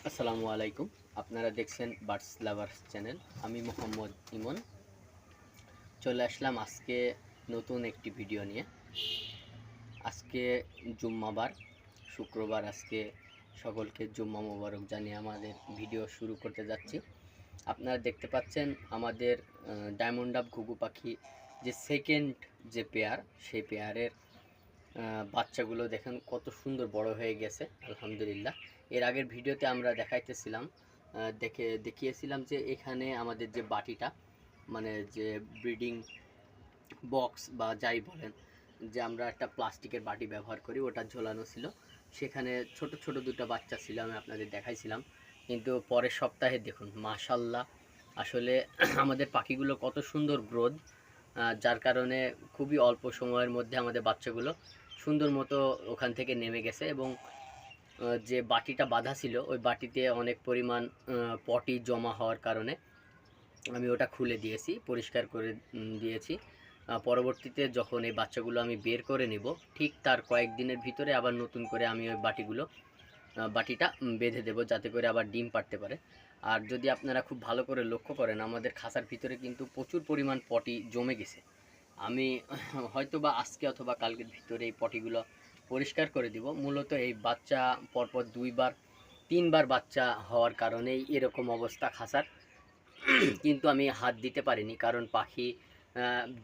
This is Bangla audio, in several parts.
আসসালামু আলাইকুম। আপনারা দেখছেন বার্ডস লাভার্স চ্যানেল। আমি মোহাম্মদ ইমন চলে আসলাম আজকে নতুন একটি ভিডিও নিয়ে। আজকে জুম্মাবার, শুক্রবার। আজকে সকলকে জুম্মা মোবারক জানিয়ে আমাদের ভিডিও শুরু করতে যাচ্ছি। আপনারা দেখতে পাচ্ছেন আমাদের ডায়মন্ড ডাব ঘুঘু পাখি যে সেকেন্ড যে পেয়ার, সেই পেয়ারের বাচ্চাগুলো দেখেন কত সুন্দর বড় হয়ে গেছে আলহামদুলিল্লাহ। এর আগের ভিডিওতে আমরা দেখিয়েছিলাম যে এখানে আমাদের যে বাটিটা, মানে যে ব্রিডিং বক্স বা যাই বলেন, যে আমরা একটা প্লাস্টিকের বাটি ব্যবহার করি, ওটা ঝোলানো ছিল। সেখানে ছোট ছোট দুটো বাচ্চা ছিল, আমি আপনাদের দেখাইছিলাম। কিন্তু পরের সপ্তাহে দেখুন মাশাল্লাহ, আসলে আমাদের পাখিগুলো কত সুন্দর গ্রোথ, যার কারণে খুবই অল্প সময়ের মধ্যে আমাদের বাচ্চাগুলো সুন্দর মতো ওখান থেকে নেমে গেছে। এবং যে বাটিটা বাঁধা ছিল, ওই বাটিতে অনেক পরিমাণ পটি জমা হওয়ার কারণে আমি ওটা খুলে দিয়েছি, পরিষ্কার করে দিয়েছি। পরবর্তীতে যখন এই বাচ্চাগুলো আমি বের করে নেব, ঠিক তার কয়েকদিনের ভিতরে আবার নতুন করে আমি ওই বাটিটা বেঁধে দেব, যাতে করে আবার ডিম পাড়তে পারে। আর যদি আপনারা খুব ভালো করে লক্ষ্য করেন, আমাদের খাঁচার ভিতরে কিন্তু প্রচুর পরিমাণ পটি জমে গেছে। আমি হয়তো বা আজকে অথবা কালকের ভিতরে এই পটিগুলো পরিষ্কার করে দিব। মূলত এই বাচ্চা পরপর 2-3বার বাচ্চা হওয়ার কারণেই এরকম অবস্থা খাঁচার। কিন্তু আমি হাত দিতে পারিনি, কারণ পাখি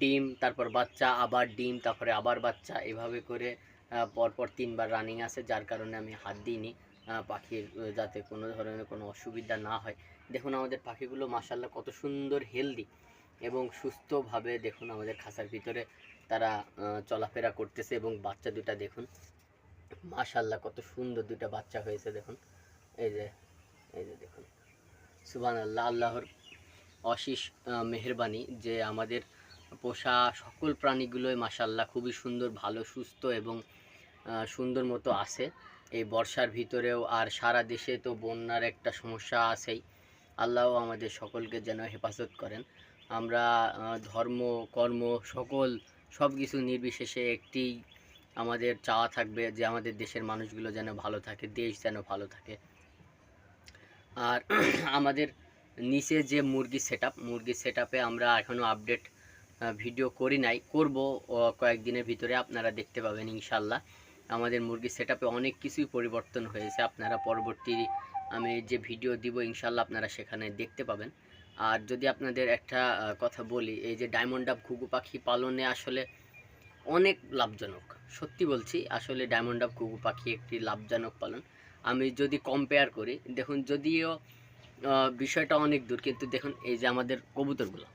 ডিম, তারপর বাচ্চা, আবার ডিম, তারপরে আবার বাচ্চা, এভাবে করে পরপর 3বার রানিং আছে, যার কারণে আমি হাত দিইনি পাখির, যাতে কোনো ধরনের কোনো অসুবিধা না হয়। দেখুন আমাদের পাখিগুলো মাশাল্লাহ কত সুন্দর হেলদি এবং সুস্থভাবে দেখুন আমাদের খাঁচার ভিতরে তারা চলাফেরা করতেছে। এবং বাচ্চা দুটা দেখুন মাশাল্লাহ কত সুন্দর দুটা বাচ্চা হয়েছে। দেখুন এই যে দেখুন, সুবহানাল্লাহ, আল্লাহর অশেষ মেহেরবানি যে আমাদের পোষা সকল প্রাণীগুলোই মাশাল্লাহ খুবই সুন্দর, ভালো, সুস্থ এবং সুন্দর মতো আছে এই বর্ষার ভিতরেও। আর সারা দেশে তো বন্যার একটা সমস্যা আছেই। আল্লাহ আমাদের সকলকে যেন হেফাজত করেন। আমরা ধর্ম, কর্ম, সব কিছু নির্বিশেষে একটি আমাদের চাওয়া থাকবে যে আমাদের দেশের মানুষগুলো যেন ভালো থাকে, দেশ যেন ভালো থাকে। আর আমাদের নিচে যে মুরগি সেটআপে আমরা এখনও আপডেট ভিডিও করি নাই, করব কয়েকদিনের ভিতরে, আপনারা দেখতে পাবেন ইনশাল্লাহ। আমাদের মুরগি সেটআপে অনেক কিছুই পরিবর্তন হয়েছে, আপনারা পরবর্তী আমি যে ভিডিও দিব ইনশাল্লাহ আপনারা সেখানে দেখতে পাবেন। আর যদি আপনাদের একটা কথা বলি, এই যে ডায়মন্ড ডাব ঘুঘু পাখি পালনে আসলে অনেক লাভজনক, সত্যি বলছি। আসলে ডায়মন্ড ডাব ঘুঘু পাখি একটি লাভজনক পালন। আমি যদি কম্পেয়ার করি, দেখুন যদিও বিষয়টা অনেক দূর, কিন্তু দেখুন এই যে আমাদের কবুতরগুলো,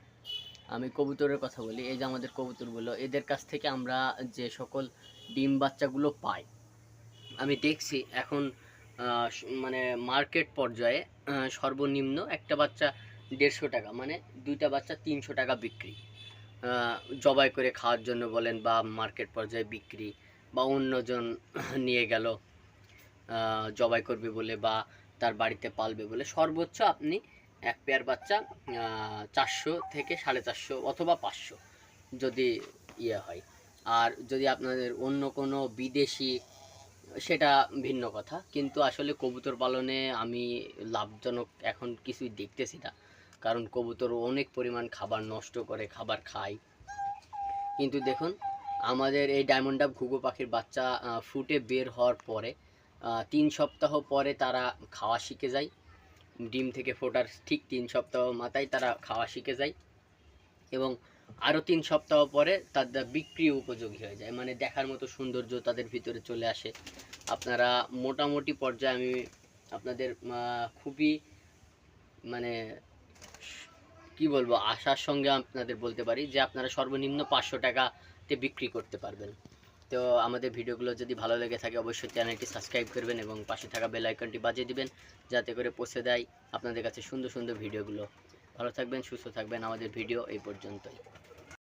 আমি কবুতরের কথা বলি, এই যে আমাদের কবুতরগুলো, এদের কাছ থেকে আমরা যে সকল ডিম বাচ্চাগুলো পাই, আমি দেখছি এখন মানে মার্কেট পর্যায়ে সর্বনিম্ন একটা বাচ্চা 150 টাকা, মানে দুইটা বাচ্চা 300 টাকা বিক্রি। জবাই করে খাওয়ার জন্য বলেন, বা মার্কেট পর্যায়ে বিক্রি, বা অন্যজন নিয়ে গেল জবাই করবে বলে, বা তার বাড়িতে পালবে বলে, সর্বোচ্চ আপনি এক পেয়ার বাচ্চা 400 থেকে 450 অথবা 500 যদি ইয়ে হয়। আর যদি আপনাদের অন্য কোনো বিদেশি, সেটা ভিন্ন কথা। কিন্তু আসলে কবুতর পালনে আমি লাভজনক এখন কিছুই দেখতেছি না, কারণ কবুতর অনেক পরিমাণ খাবার নষ্ট করে, খাবার খায়। কিন্তু দেখুন আমাদের এই ডায়মন্ড ডাব ঘুঘু পাখির বাচ্চা ফুটে বের হওয়ার পরে 3 সপ্তাহ পরে তারা খাওয়া শিখে যায়। ডিম থেকে ফোটার ঠিক 3 সপ্তাহ মাথায় তারা খাওয়া শিখে যায়, এবং আরও 3 সপ্তাহ পরে তাদের বিক্রি উপযোগী হয়ে যায়, মানে দেখার মতো সৌন্দর্য তাদের ভিতরে চলে আসে। আপনারা মোটামুটি পর্যায়ে আমি আপনাদের খুবই, মানে কি বলবো, আশার সঙ্গে আপনাদের বলতে পারি যে আপনারা সর্বনিম্ন 500 টাকাতে বিক্রি করতে পারবেন। তো আমাদের ভিডিওগুলো যদি ভালো লেগে থাকে অবশ্যই চ্যানেলটি সাবস্ক্রাইব করবেন এবং পাশে থাকা বেল আইকনটি বাজিয়ে দিবেন, যাতে করে পৌঁছে দেয় আপনাদের কাছে সুন্দর সুন্দর ভিডিওগুলো। ভালো থাকবেন, সুস্থ থাকবেন। আমাদের ভিডিও এই পর্যন্তই।